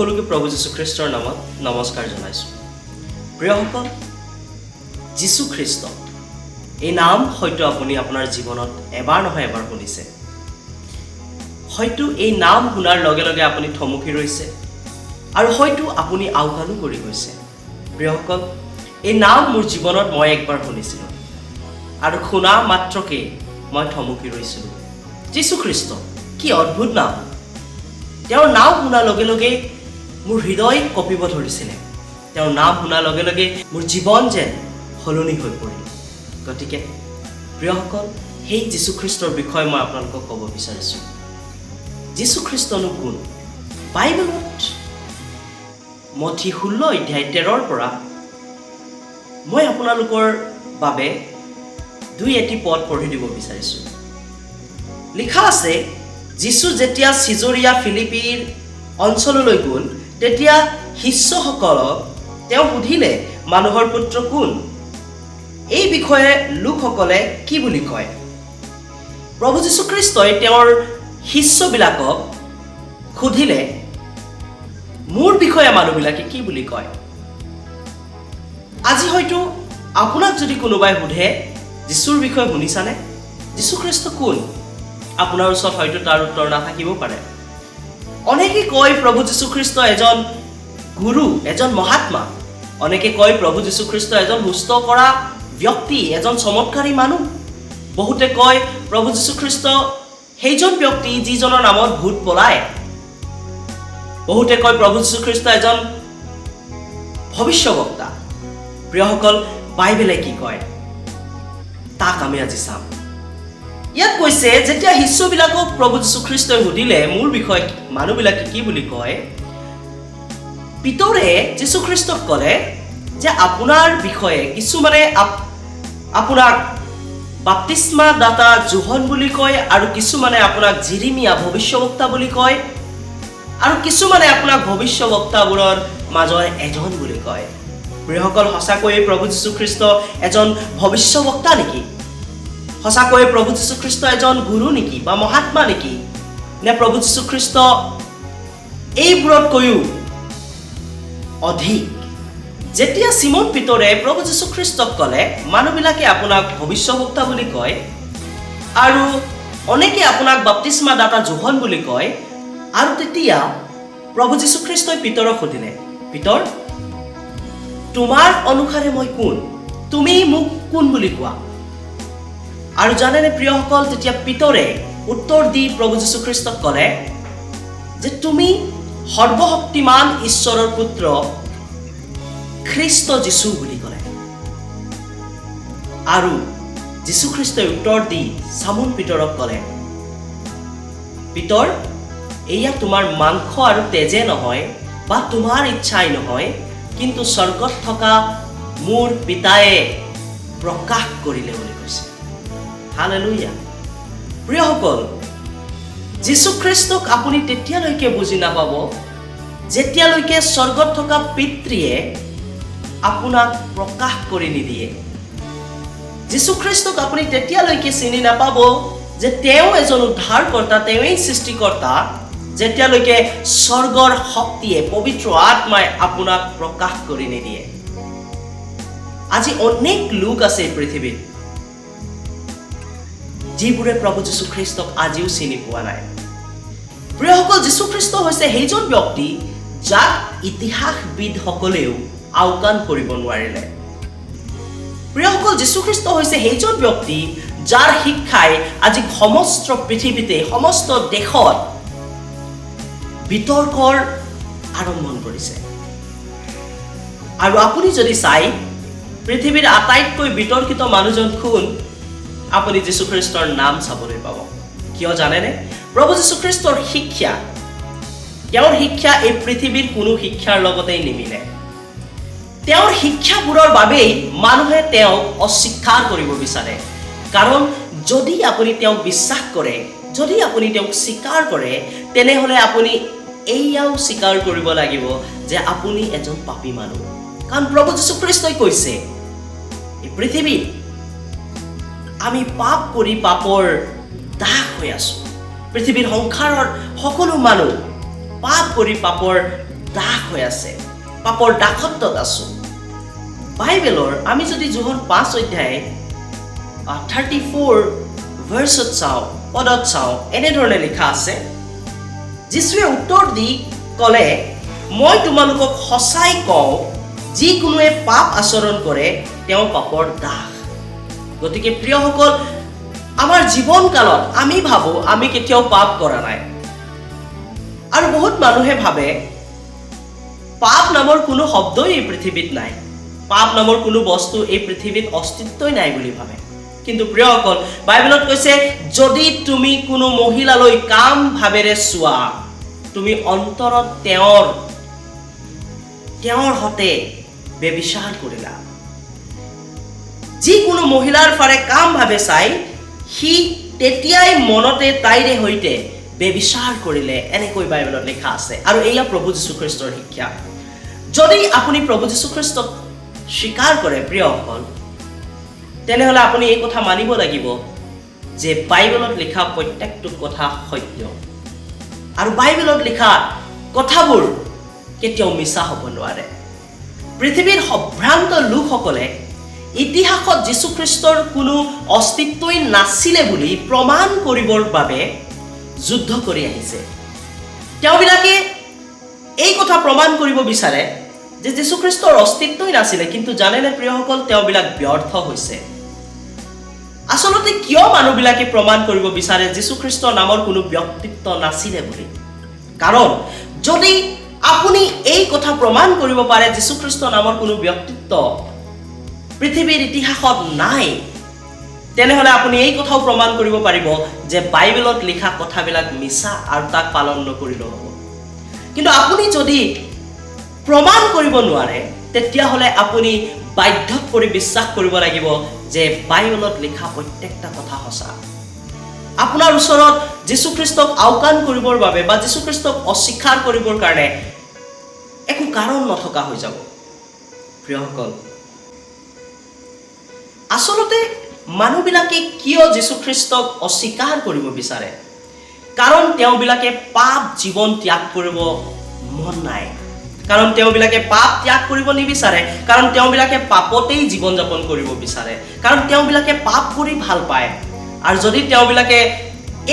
সকলোকে প্ৰভু যীশু খ্ৰীষ্টৰ নামত নমস্কাৰ জনাইছোঁ। প্ৰিয়সকল, যীশু খ্ৰীষ্ট এই নাম হয়তো আপুনি আপোনাৰ জীৱনত এবাৰ নহয় এবাৰ শুনিছে। হয়তো এই নাম শুনাৰ লগে লগে আপুনি থমকি ৰৈছে আৰু হয়তো আপুনি আওকাণো কৰি গৈছে। প্ৰিয়সকল, এই নাম মোৰ জীৱনত মই একবাৰ শুনিছিলোঁ আৰু শুনা মাত্ৰকে মই থমকি ৰৈছিলোঁ। যীশু খ্ৰীষ্ট, কি অদ্ভুত নাম! তেওঁৰ নাম শুনাৰ লগে লগে মোৰ হৃদয় কঁপিব ধৰিছিলে। তেওঁৰ নাম শুনাৰ লগে লগে মোৰ জীৱন যেন সলনি হৈ পৰিল। গতিকে প্ৰিয়সকল, সেই যীশুখ্ৰীষ্টৰ বিষয়ে মই আপোনালোকক ক'ব বিচাৰিছোঁ। যীশুখ্ৰীষ্টনো কোন? বাইবেলত মথি 16 অধ্যায় 13 পৰা মই আপোনালোকৰ বাবে 2-এটি পদ পঢ়ি দিব বিচাৰিছোঁ। লিখা আছে, যীশু যেতিয়া চিজৰিয়া ফিলিপিৰ অঞ্চললৈ গ'ল, তেতিয়া শিষ্যসকলক তেওঁ সুধিলে, মানুহৰ পুত্ৰ কোন? এই বিষয়ে লোকসকলে কি বুলি কয়? প্ৰভু যীশুখ্ৰীষ্টই তেওঁৰ শিষ্যবিলাকক সুধিলে, মোৰ বিষয়ে মানুহবিলাকে কি বুলি কয়? আজি হয়তো আপোনাক যদি কোনোবাই সোধে, যীশুৰ বিষয়ে শুনিছানে? যীশুখ্ৰীষ্ট কোন? আপোনাৰ ওচৰত হয়তো তাৰ উত্তৰ নাথাকিব পাৰে। অনেকে কয় প্ৰভু যীশুখ্ৰীষ্ট এজন গুৰু, এজন মহাত্মা। অনেকে কয় প্ৰভু যীশুখ্ৰীষ্ট এজন সুস্থ কৰা ব্যক্তি, এজন চমৎকাৰী মানুহ। বহুতে কয় প্ৰভু যীশুখ্ৰীষ্ট সেইজন ব্যক্তি যিজনৰ নামত ভূত পলায়। বহুতে কয় প্ৰভু যীশুখ্ৰীষ্ট এজন ভৱিষ্যবক্তা। প্ৰিয়সকল, বাইবেলে কি কয় তাক আমি আজি চাম। ইয়াত কৈছে, যেতিয়া শিষ্যবিলাকক প্ৰভু যীশুখ্ৰীষ্টই সুধিলে মোৰ বিষয়ে মানুহবিলাকে কি বুলি কয়, পিতৰে যীশুখ্ৰীষ্টক ক'লে যে আপোনাৰ বিষয়ে কিছুমানে আপোনাক বাপ্তিস্মা দাতা যোহন বুলি কয়, আৰু কিছুমানে আপোনাক জিৰিমিয়া ভৱিষ্যবক্তা বুলি কয়, আৰু কিছুমানে আপোনাক ভৱিষ্যবক্তাবোৰৰ মাজৰ এজন বুলি কয়। প্ৰিয়সকল, সঁচাকৈয়ে প্ৰভু যীশুখ্ৰীষ্ট এজন ভৱিষ্যবক্তা নেকি? সঁচাকৈয়ে প্ৰভু যীশুখ্ৰীষ্ট এজন গুৰু নেকি বা মহাত্মা নেকি? নে প্ৰভু যীশুখ্ৰীষ্ট এইবোৰতকৈও অধিক? যেতিয়া চিমন পিতৰে প্ৰভু যীশুখ্ৰীষ্টক ক'লে, মানুহবিলাকে আপোনাক ভৱিষ্যবক্তা বুলি কয় আৰু অনেকে আপোনাক বাপ্তিস্মা দাতা যোহন বুলি কয়, আৰু তেতিয়া প্ৰভু যীশুখ্ৰীষ্টই পিতৰক সুধিলে, পিতৰ, তোমাৰ অনুসাৰে মই কোন? তুমি মোক কোন বুলি কোৱা? আৰু জানেনে প্ৰিয়সকল, তেতিয়া পিতৰে উত্তৰ দি প্ৰভু যীশুখ্ৰীষ্টক ক'লে যে তুমি সৰ্বশক্তিমান ঈশ্বৰৰ পুত্ৰ খ্ৰীষ্ট যীশু বুলি ক'লে। আৰু যীশুখ্ৰীষ্টই উত্তৰ দি চামোন পিতৰক ক'লে, পিতৰ, এয়া তোমাৰ মাংস আৰু তেজে নহয় বা তোমাৰ ইচ্ছাই নহয়, কিন্তু স্বৰ্গত থকা মোৰ পিতায়ে প্ৰকাশ কৰিলে বুলি কৈছে। হালেলুয়া। প্ৰিয়সকল, যীশুখ্ৰীষ্টক আপুনি তেতিয়ালৈকে বুজি নাপাব যেতিয়ালৈকে স্বৰ্গত থকা পিতৃয়ে আপোনাক প্ৰকাশ কৰি নিদিয়ে। যীশুখ্ৰীষ্টক আপুনি তেতিয়ালৈকে চিনি নাপাব যে তেওঁ এজন উদ্ধাৰকৰ্তা, তেওঁৱেই সৃষ্টিকৰ্তা, যেতিয়ালৈকে স্বৰ্গৰ শক্তিয়ে, পবিত্ৰ আত্মাই আপোনাক প্ৰকাশ কৰি নিদিয়ে। আজি অনেক লোক আছে পৃথিৱীত যিবোৰে প্ৰভু যীশুখ্ৰীষ্টক আজিও চিনি পোৱা নাই। প্ৰিয়সকল, যীশুখ্ৰীষ্ট হৈছে সেইজন ব্যক্তি যাক ইতিহাসবিদসকলেও আওকাণ কৰিব নোৱাৰিলে। প্ৰিয়সকল, যীশুখ্ৰীষ্ট হৈছে সেইজন ব্যক্তি যাৰ শিক্ষাই আজি সমস্ত পৃথিৱীতে, সমস্ত দেশত বিতৰ্কৰ আৰম্ভণ কৰিছে। আৰু আপুনি যদি চাই, পৃথিৱীৰ আটাইতকৈ বিতৰ্কিত মানুহজন কোন? আপুনি যীশুখ্ৰীষ্টৰ নাম চাবলৈ পাব। কিয় জানেনে? প্ৰভু যীশুখ্ৰীষ্টৰ শিক্ষা, তেওঁৰ শিক্ষা এই পৃথিৱীৰ কোনো শিক্ষাৰ লগতেই নিমিলে। তেওঁৰ শিক্ষাবোৰৰ বাবেই মানুহে তেওঁক অস্বীকাৰ কৰিব বিচাৰে। কাৰণ যদি আপুনি তেওঁক বিশ্বাস কৰে, যদি আপুনি তেওঁক স্বীকাৰ কৰে, তেনেহ'লে আপুনি এইয়াও স্বীকাৰ কৰিব লাগিব যে আপুনি এজন পাপী মানুহ। কাৰণ প্ৰভু যীশুখ্ৰীষ্টই কৈছে, এই পৃথিৱীত আমি পাপ কৰি পাপৰ দাস হৈ আছো। পৃথিৱীৰ সংসাৰৰ সকলো মানুহ পাপ কৰি পাপৰ দাস হৈ আছে, পাপৰ দাসত্বত আছো। বাইবেলৰ আমি যদি যোহন 5 অধ্যায় 34 ভাৰ্চত চাওঁ, পদত চাওঁ, এনেধৰণে লিখা আছে, যীশুৱে উত্তৰ দি ক'লে, মই তোমালোকক সঁচাই কওঁ, যিকোনোৱে পাপ আচৰণ কৰে তেওঁ পাপৰ দাস। গতিকে প্ৰিয়সকল, আমাৰ জীৱন কালত আমি ভাবোঁ আমি কেতিয়াও পাপ কৰা নাই। আৰু বহুত মানুহে ভাবে পাপ নামৰ কোনো শব্দই এই পৃথিৱীত নাই, পাপ নামৰ কোনো বস্তু এই পৃথিৱীত অস্তিত্বই নাই বুলি ভাবে। কিন্তু প্ৰিয়সকল, বাইবেলত কৈছে, যদি তুমি কোনো মহিলালৈ কাম ভাৱেৰে চোৱা, তুমি অন্তৰত তেওঁৰ হতে বেবিচাৰ কৰিলা। যিকোনো মহিলাৰ ফালে কাম ভাৱে চাই সি তেতিয়াই মনতে তাইৰে সৈতে বেবিচাৰ কৰিলে, এনেকৈ বাইবেলত লিখা আছে। আৰু এয়া প্ৰভু যীশুখ্ৰীষ্টৰ শিক্ষা। যদি আপুনি প্ৰভু যীশুখ্ৰীষ্টক স্বীকাৰ কৰে প্ৰিয়সকল, তেনেহ'লে আপুনি এই কথা মানিব লাগিব যে বাইবেলত লিখা প্ৰত্যেকটো কথা সত্য। আৰু বাইবেলত লিখা কথাবোৰ কেতিয়াও মিছা হ'ব নোৱাৰে। পৃথিৱীৰ সম্ভ্ৰান্ত লোকসকলে ইতিহাসত যীশুখ্ৰীষ্টৰ কোনো অস্তিত্বই নাছিলে বুলি প্ৰমাণ কৰিবৰ বাবে যুদ্ধ কৰি আহিছে। তেওঁবিলাকে এই কথা প্ৰমাণ কৰিব বিচাৰে যে যীশুখ্ৰীষ্টৰ অস্তিত্বই নাছিলে, কিন্তু জানেনে প্ৰিয়সকল, তেওঁবিলাক ব্যৰ্থ হৈছে। আচলতে কিয় মানুহবিলাকে প্ৰমাণ কৰিব বিচাৰে যীশুখ্ৰীষ্ট নামৰ কোনো ব্যক্তিত্ব নাছিলে বুলি? কাৰণ যদি আপুনি এই কথা প্ৰমাণ কৰিব পাৰে যীশুখ্ৰীষ্ট নামৰ কোনো ব্যক্তিত্ব পৃথিৱীৰ ইতিহাসত নাই, তেনেহ'লে আপুনি এই কথাও প্ৰমাণ কৰিব পাৰিব যে বাইবেলত লিখা কথাবিলাক মিছা আৰু তাক পালন নকৰিলেও হ'ব। কিন্তু আপুনি যদি প্ৰমাণ কৰিব নোৱাৰে, তেতিয়াহ'লে আপুনি বাধ্যত পৰি বিশ্বাস কৰিব লাগিব যে বাইবেলত লিখা প্ৰত্যেকটা কথা সঁচা। আপোনাৰ ওচৰত যীশুখ্ৰীষ্টক আওকাণ কৰিবৰ বাবে বা যীশুখ্ৰীষ্টক অস্বীকাৰ কৰিবৰ কাৰণে একো কাৰণ নথকা হৈ যাব। প্ৰিয়সকল, আচলতে মানুহবিলাকে কিয় যীশুখ্ৰীষ্টক অস্বীকাৰ কৰিব বিচাৰে? কাৰণ তেওঁবিলাকে পাপ জীৱন ত্যাগ কৰিব মন নাই, কাৰণ তেওঁবিলাকে পাপ ত্যাগ কৰিব নিবিচাৰে, কাৰণ তেওঁবিলাকে পাপতেই জীৱন যাপন কৰিব বিচাৰে, কাৰণ তেওঁবিলাকে পাপ কৰি ভাল পায়। আৰু যদি তেওঁবিলাকে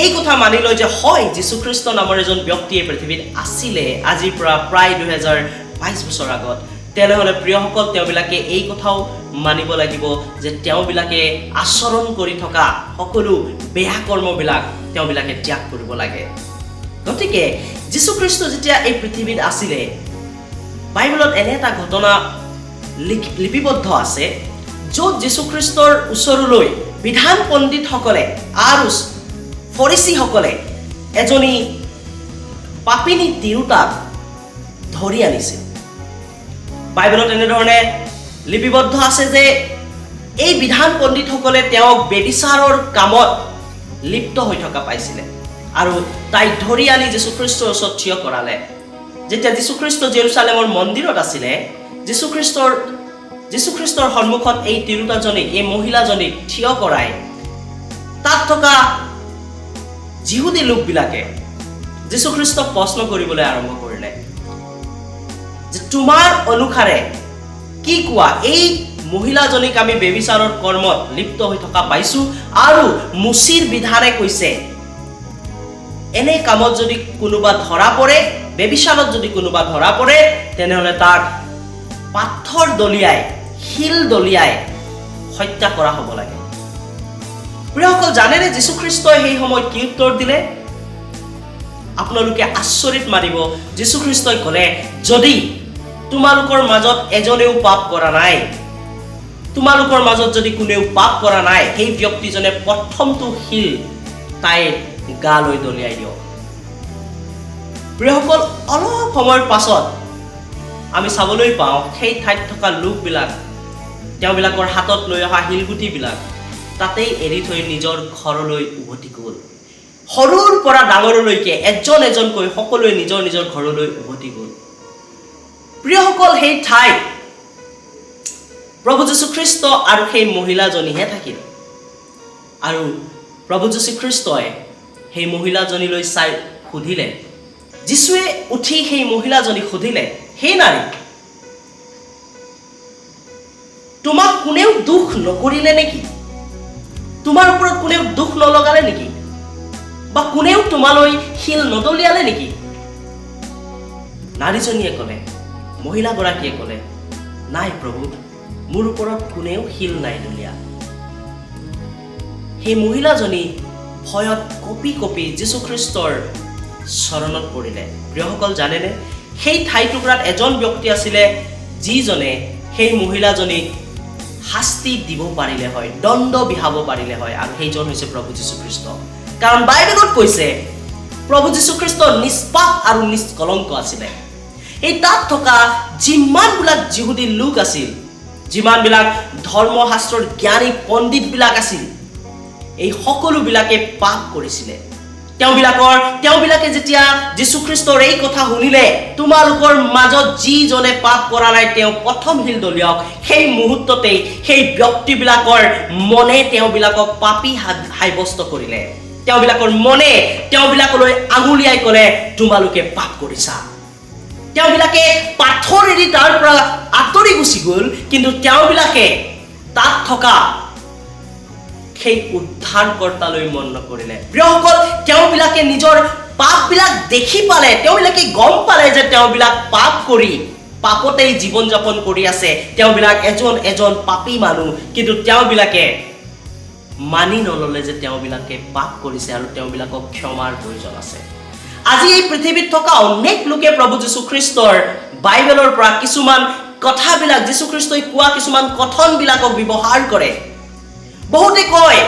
এই কথা মানি লয় যে হয় যীশুখ্ৰীষ্ট নামৰ এজন ব্যক্তি এই পৃথিৱীত আছিলে আজিৰ পৰা প্ৰায় 2022 বছৰ আগত, তেনেহ'লে প্ৰিয়সকল, তেওঁবিলাকে এই কথাও মানিব লাগিব যে তেওঁবিলাকে আচৰণ কৰি থকা সকলো বেয়া কৰ্মবিলাক তেওঁবিলাকে ত্যাগ কৰিব লাগে। গতিকে যীশুখ্ৰীষ্ট যেতিয়া এই পৃথিৱীত আছিলে, বাইবেলত এনে এটা ঘটনা লিপিবদ্ধ আছে য'ত যীশুখ্ৰীষ্টৰ ওচৰলৈ বিধান পণ্ডিতসকলে আৰু ফৰিচীসকলে এজনী পাপিনী তিৰোতাক ধৰি আনিছিল। বাইবেলত এনেধৰণে লিপিবদ্ধ আছে যে এই বিধান পণ্ডিতসকলে তেওঁক বেবিচাৰৰ কামত লিপ্ত হৈ থকা পাইছিলে আৰু তাইক ধৰি আনি যীশুখ্ৰীষ্টৰ ওচৰত থিয় কৰালে। যেতিয়া যীশুখ্ৰীষ্ট জেৰুচালেমৰ মন্দিৰত আছিলে, যীশুখ্ৰীষ্টৰ সন্মুখত এই তিৰোতাজনীক, এই মহিলাজনীক থিয় কৰাই তাত থকা যিহুদী লোকবিলাকে যীশুখ্ৰীষ্টক প্ৰশ্ন কৰিবলৈ আৰম্ভ কৰিলে যে তোমাৰ অনুসাৰে কি কোৱা? এই মহিলাজনীক আমি বেবিচাৰৰ কৰ্মত লিপ্ত হৈ থকা পাইছো আৰু মুচিৰ বিধানে কৈছে এনে কামত যদি কোনোবা ধৰা পৰে, বেবিচাৰত যদি কোনোবা ধৰা পৰে, তেনেহ'লে তাক পাথৰ দলিয়াই, শিল দলিয়াই হত্যা কৰা হ'ব লাগে। প্ৰিয়সকল, জানেনে যীশুখ্ৰীষ্টই সেই সময়ত কি উত্তৰ দিলে? আপোনালোকে আচৰিত মানিব। যীশুখ্ৰীষ্টই ক'লে, যদি তোমালোকৰ মাজত এজনেও পাপ কৰা নাই, তোমালোকৰ মাজত যদি কোনেও পাপ কৰা নাই, সেই ব্যক্তিজনে প্ৰথমটো শিল তাইৰ গালৈ দলিয়াই দিয়ক। প্ৰিয়সকল, অলপ সময়ৰ পাছত আমি চাবলৈ পাওঁ সেই ঠাইত থকা লোকবিলাক তেওঁবিলাকৰ হাতত লৈ অহা শিলগুটিবিলাক তাতেই এৰি থৈ নিজৰ ঘৰলৈ উভতি গ'ল। সৰুৰ পৰা ডাঙৰলৈকে এজন এজনকৈ সকলোৱে নিজৰ নিজৰ ঘৰলৈ উভতি গ'ল। প্ৰিয়সকল, সেই ঠাইত প্ৰভু যীশুখ্ৰীষ্ট আৰু সেই মহিলাজনীহে থাকিল। আৰু প্ৰভু যীশুখ্ৰীষ্টই সেই মহিলাজনীলৈ চাই সুধিলে, যীশুৱে উঠি সেই মহিলাজনীক সুধিলে, হে নাৰী, তোমাক কোনেও দুখ নকৰিলে নেকি? তোমাৰ ওপৰত কোনেও দুখ নলগালে নেকি? বা কোনেও তোমালৈ শিল নদলিয়ালে নেকি? নাৰীজনীয়ে ক'লে, মহিলাগৰাকীয়ে ক'লে, নাই প্ৰভু, মোৰ ওপৰত কোনেও শিল নাই দলিয়া। সেই মহিলাজনী ভয়ত কঁপি কঁপি যীশুখ্ৰীষ্টৰ চৰণত পৰিলে। প্ৰিয়সকল, জানেনে, সেই ঠাইটুকুৰাত এজন ব্যক্তি আছিলে যিজনে সেই মহিলাজনীক শাস্তি দিব পাৰিলে হয়, দণ্ড বিহাব পাৰিলে হয়, আৰু সেইজন হৈছে প্ৰভু যীশুখ্ৰীষ্ট। কাৰণ বাইবেলত কৈছে প্ৰভু যীশুখ্ৰীষ্ট নিষ্পাপ আৰু নিষ্কলংক আছিলে। এই তাত থকা যিমানবিলাক যিহুদী লোক আছিল, যিমানবিলাক ধৰ্মশাস্ত্ৰৰ জ্ঞানী পণ্ডিতবিলাক আছিল, এই সকলোবিলাকে পাপ কৰিছিলে। তেওঁবিলাকে যেতিয়া যীশুখ্ৰীষ্টৰ এই কথা শুনিলে, তোমালোকৰ মাজত যিজনে পাপ কৰা নাই তেওঁ প্ৰথম শিল দলিয়াওক, সেই মুহূৰ্ততেই সেই ব্যক্তিবিলাকৰ মনে তেওঁবিলাকক পাপী সাব্যস্ত কৰিলে। তেওঁবিলাকৰ মনে তেওঁবিলাকলৈ আঙুলিয়াই ক'লে, তোমালোকে পাপ কৰিছা। তেওঁবিলাকে পাথৰ এৰি তাৰ পৰা আঁতৰি গুচি গ'ল, কিন্তু তেওঁবিলাকে তাত থকা সেই উদ্ধাৰকৰ্তালৈ মন নকৰিলে। প্ৰিয়সকল, তেওঁবিলাকে নিজৰ পাপবিলাক দেখি পালে, তেওঁবিলাকে গম পালে যে তেওঁবিলাক পাপ কৰি পাপতেই জীৱন যাপন কৰি আছে, তেওঁবিলাক এজন পাপী মানুহ, কিন্তু তেওঁবিলাকে মানি নললে যে তেওঁবিলাকে পাপ কৰিছে আৰু তেওঁবিলাকক ক্ষমাৰ প্ৰয়োজন আছে। আজি এই পৃথিৱীত থকা অনেক লোকে প্ৰভু যীশুখ্ৰীষ্টৰ বাইবেলৰ পৰা কিছুমান কথাবিলাক, যীশুখ্ৰীষ্টই কোৱা কিছুমান কথনবিলাকক ব্যৱহাৰ কৰে। বহুতে কয়,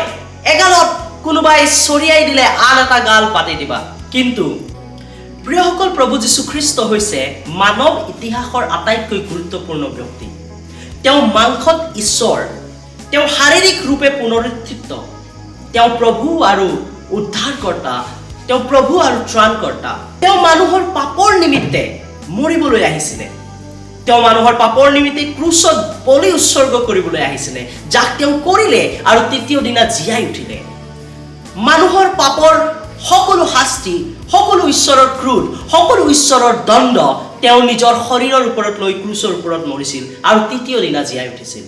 এগালত কোনোবাই চৰিয়াই দিলে আন এটা গাল পাতি দিবা। কিন্তু প্ৰিয়সকল, প্ৰভু যীশুখ্ৰীষ্ট হৈছে মানৱ ইতিহাসৰ আটাইতকৈ গুৰুত্বপূৰ্ণ ব্যক্তি। তেওঁ মাংসত ঈশ্বৰ, তেওঁ শাৰীৰিক ৰূপে পুনৰুত্থিত, তেওঁ প্ৰভু আৰু উদ্ধাৰকৰ্তা, তেওঁ প্ৰভু আৰু ত্ৰাণকৰ্তা। তেওঁ মানুহৰ পাপৰ নিমিত্তে মৰিবলৈ আহিছিলে। তেওঁ মানুহৰ পাপৰ নিমিত্তে ক্ৰুচত বলি উৎসৰ্গ কৰিবলৈ আহিছিলে, যাক তেওঁ কৰিলে আৰু তৃতীয় দিনা জীয়াই উঠিলে। মানুহৰ পাপৰ সকলো শাস্তি, সকলো ঈশ্বৰৰ ক্ৰোধ, সকলো ঈশ্বৰৰ দণ্ড তেওঁ নিজৰ শৰীৰৰ ওপৰত লৈ ক্ৰুচৰ ওপৰত মৰিছিল আৰু তৃতীয় দিনা জীয়াই উঠিছিল।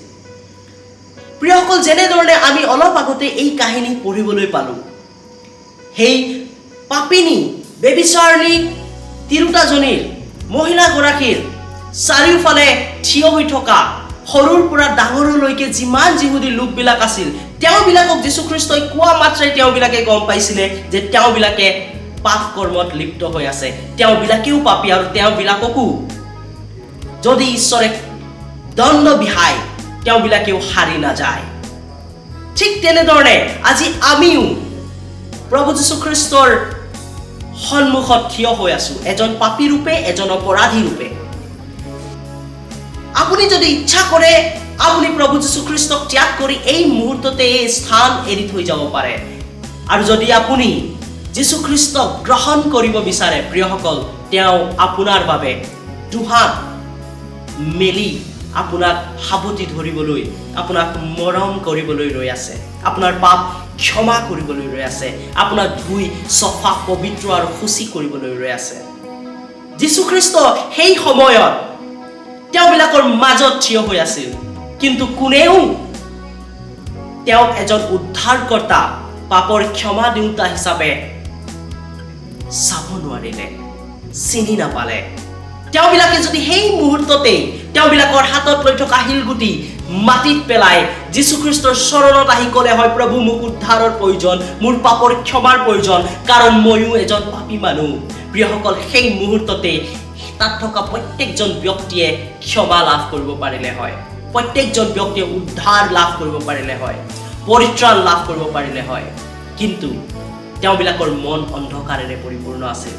প্ৰিয়সকল, যেনেধৰণে আমি অলপ আগতে এই কাহিনী পঢ়িবলৈ পালোঁ, সেই পাপিনী বেবিচাৰণী তিৰোতাজনীৰ, মহিলাগৰাকীৰ চাৰিওফালে থিয় হৈ থকা সৰুৰ পৰা ডাঙৰলৈকে যিমান যিহুদী লোকবিলাক আছিল, তেওঁবিলাকক যীশুখ্ৰীষ্টই কোৱা মাত্ৰাই তেওঁবিলাকে গম পাইছিলে যে তেওঁবিলাকে পাপ কৰ্মত লিপ্ত হৈ আছে, তেওঁবিলাকেও পাপী, আৰু তেওঁবিলাককো যদি ঈশ্বৰে দণ্ড বিহায় তেওঁবিলাকেও সাৰি নাযায়। ঠিক তেনেধৰণে আজি আমিও প্ৰভু যীশুখ্ৰীষ্টৰ সন্মুখত থিয় হৈ আছো, এজন পাপী ৰূপে, এজন অপৰাধী ৰূপে। আপুনি যদি ইচ্ছা কৰে, আপুনি প্ৰভু যীশুখ্ৰীষ্টক ত্যাগ কৰি এই মুহূৰ্ততে এই স্থান এৰি থৈ যাব পাৰে। আৰু যদি আপুনি যীশুখ্ৰীষ্টক গ্ৰহণ কৰিব বিচাৰে, প্ৰিয়সকল, তেওঁ আপোনাৰ বাবে দুহাত মেলি আপোনাক সাৱটি ধৰিবলৈ, আপোনাক মৰম কৰিবলৈ ৰৈ আছে, আপোনাৰ পাপ ক্ষমা কৰিবলৈ ৰৈ আছে, আপোনাক ধুই চফা, পবিত্ৰ আৰু শুচি কৰিবলৈ ৰৈ আছে। যীশুখ্ৰীষ্ট সেই সময়ত তেওঁবিলাকৰ মাজত থিয় হৈ আছিল, কিন্তু কোনেও তেওঁক এজন উদ্ধাৰকৰ্তা, পাপৰ ক্ষমা দিওঁতা হিচাপে চাব নোৱাৰিলে, চিনি নাপালে। তেওঁবিলাকে যদি সেই মুহূৰ্ততেই তেওঁবিলাকৰ হাতত লৈ থকা শিলগুটি মাটিত পেলাই যীশুখ্ৰীষ্টৰ চৰণত আহি ক'লে হয়, প্ৰভু, মোক উদ্ধাৰৰ প্ৰয়োজন, মোৰ পাপৰ ক্ষমাৰ প্ৰয়োজন, কাৰণ ময়ো এজন পাপী মানুহ, প্ৰিয়সকল, সেই মুহূৰ্ততেই তাত থকা প্ৰত্যেকজন ব্যক্তিয়ে ক্ষমা লাভ কৰিব পাৰিলে হয়, প্ৰত্যেকজন ব্যক্তিয়ে উদ্ধাৰ লাভ কৰিব পাৰিলে হয়, পৰিত্ৰাণ লাভ কৰিব পাৰিলে হয়। কিন্তু তেওঁবিলাকৰ মন অন্ধকাৰেৰে পৰিপূৰ্ণ আছিল,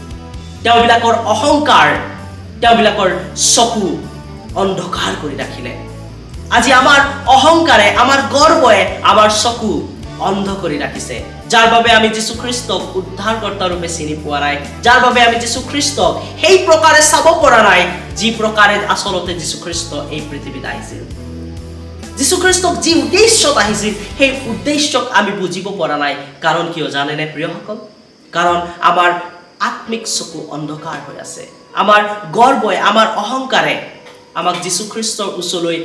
তেওঁবিলাকৰ অহংকাৰ, তেওঁবিলাকৰ চকু অন্ধকাৰ কৰি ৰাখিলে। আজি আমাৰ অহংকাৰে, আমাৰ গৰ্বই আমাৰ চকু অন্ধ কৰি ৰাখিছে, যাৰ বাবে আমি যীশুখ্ৰীষ্টক উদ্ধাৰকৰ্তা ৰূপে চিনি পোৱা নাই, যাৰ বাবে আমি যীশুখ্ৰীষ্টক সেই প্ৰকাৰে চাব পৰা নাই যি প্ৰকাৰে আচলতে যীশুখ্ৰীষ্ট এই পৃথিৱীত আহিছিল। যীশুখ্ৰীষ্টক যি উদ্দেশ্যত আহিছিল সেই উদ্দেশ্যক আমি বুজিব পৰা নাই। কাৰণ কিয় জানেনে প্ৰিয়সকল? কাৰণ আমাৰ আত্মিক চকু অন্ধকাৰ হৈ আছে। আমাৰ গৰ্বই, আমাৰ অহংকাৰে আমাক যীশুখ্ৰীষ্টৰ ওচৰলৈ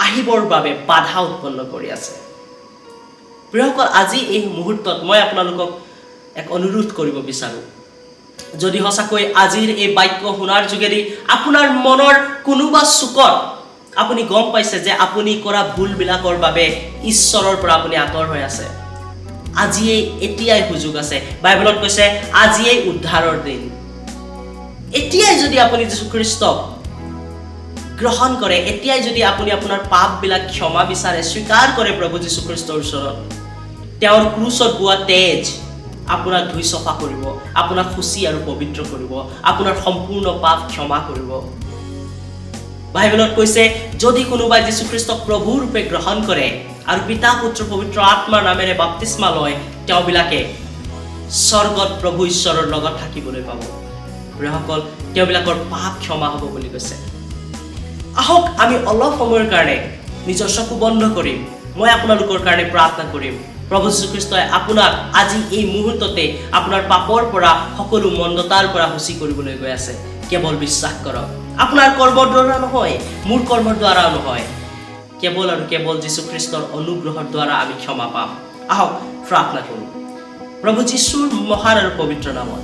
আহিবৰ বাবে বাধা উৎপন্ন কৰি আছে। প্ৰিয়সকল, আজি এই মুহূৰ্তত মই আপোনালোকক এক অনুৰোধ কৰিব বিচাৰোঁ, যদি সঁচাকৈ আজিৰ এই বাক্য শুনাৰ যোগেদি আপোনাৰ মনৰ কোনোবা চুকত আপুনি গম পাইছে যে আপুনি কৰা ভুলবিলাকৰ বাবে ঈশ্বৰৰ পৰা আপুনি আঁতৰ হৈ আছে, আজিয়েই এতিয়াই সুযোগ আছে। বাইবেলত কৈছে আজিয়েই উদ্ধাৰৰ দিন। এতিয়াই যদি আপুনি যীশুখ্ৰীষ্টক গ্ৰহণ কৰে, এতিয়াই যদি আপুনি আপোনাৰ পাপবিলাক ক্ষমা বিচাৰে, স্বীকাৰ কৰে প্ৰভু যীশুখ্ৰীষ্টৰ ওচৰত, তেওঁৰ ক্ৰুচত বোৱা তেজ আপোনাক ধুই চফা কৰিব, আপোনাক শুচি আৰু পবিত্ৰ কৰিব, আপোনাৰ সম্পূৰ্ণ পাপ ক্ষমা কৰিব। বাইবেলত কৈছে যদি কোনোবাই যীশুখ্ৰীষ্টক প্ৰভু ৰূপে গ্ৰহণ কৰে আৰু পিতা পুত্ৰ পবিত্ৰ আত্মাৰ নামেৰে বাপ্তিস্মা লয়, তেওঁবিলাকে স্বৰ্গত প্ৰভু ঈশ্বৰৰ লগত থাকিবলৈ পাব। প্ৰিয়সকল, তেওঁবিলাকৰ পাপ ক্ষমা হ'ব বুলি কৈছে। আহক আমি অলপ সময়ৰ কাৰণে নিজৰ চকু বন্ধ কৰিম। মই আপোনালোকৰ কাৰণে প্ৰাৰ্থনা কৰিম। প্ৰভু যীশুখ্ৰীষ্টই আপোনাক আজি এই মুহূৰ্ততে আপোনাৰ পাপৰ পৰা, সকলো মন্দতাৰ পৰা শুচি কৰিবলৈ গৈ আছে। কেৱল বিশ্বাস কৰক। আপোনাৰ কৰ্মৰ দ্বাৰা নহয়, মোৰ কৰ্মৰ দ্বাৰাও নহয়, কেৱল আৰু কেৱল যীশুখ্ৰীষ্টৰ অনুগ্ৰহৰ দ্বাৰা আমি ক্ষমা পাম। আহক প্ৰাৰ্থনা কৰোঁ। প্ৰভু যীশুৰ মহান আৰু পবিত্ৰ নামত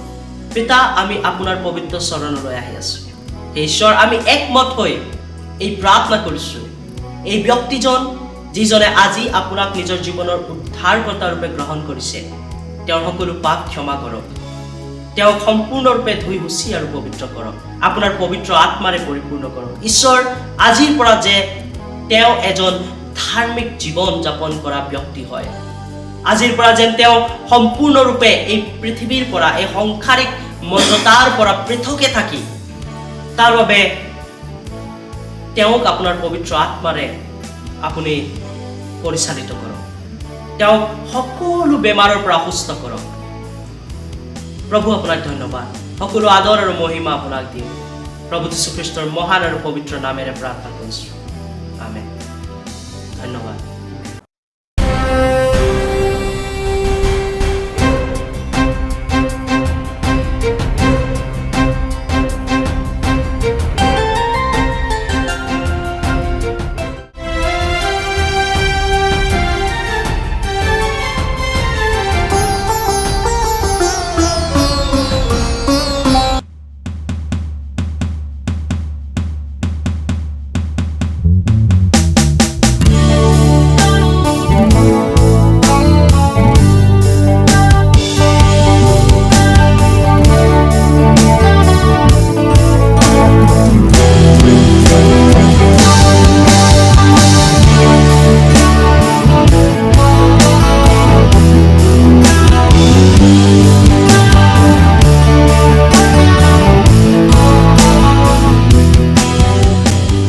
পিতা, আমি আপোনাৰ পবিত্ৰ চৰণলৈ আহি আছোঁ। ঈশ্বৰ, আমি একমত হৈ এই প্ৰাৰ্থনা কৰিছোঁ, এই ব্যক্তিজন যিজনে আজি আপোনাক নিজৰ জীৱনৰ উদ্ধাৰকৰ্তা ৰূপে গ্ৰহণ কৰিছে, তেওঁৰ সকলো পাপ ক্ষমা কৰক, তেওঁক সম্পূৰ্ণৰূপে ধুই শুচি আৰু পবিত্ৰ কৰক, আপোনাৰ পবিত্ৰ আত্মাৰে পৰিপূৰ্ণ কৰক। ঈশ্বৰ, আজিৰ পৰা যে তেওঁ এজন ধাৰ্মিক জীৱন যাপন কৰা ব্যক্তি হয়, আজিৰ পৰা যেন তেওঁ সম্পূৰ্ণৰূপে এই পৃথিৱীৰ পৰা, এই সংসাৰিক মন্দতাৰ পৰা পৃথকে থাকি, তাৰ বাবে তেওঁক আপোনাৰ পবিত্ৰ আত্মাৰে আপুনি পৰিচালিত কৰক, তেওঁক সকলো বেমাৰৰ পৰা সুস্থ কৰক। প্ৰভু, আপোনাক ধন্যবাদ, সকলো আদৰ আৰু মহিমা আপোনাক দিওঁ। প্ৰভু যীশুখ্ৰীষ্টৰ মহান আৰু পবিত্ৰ নামেৰে প্ৰাৰ্থনা কৰিছোঁ। আমেন। ধন্যবাদ।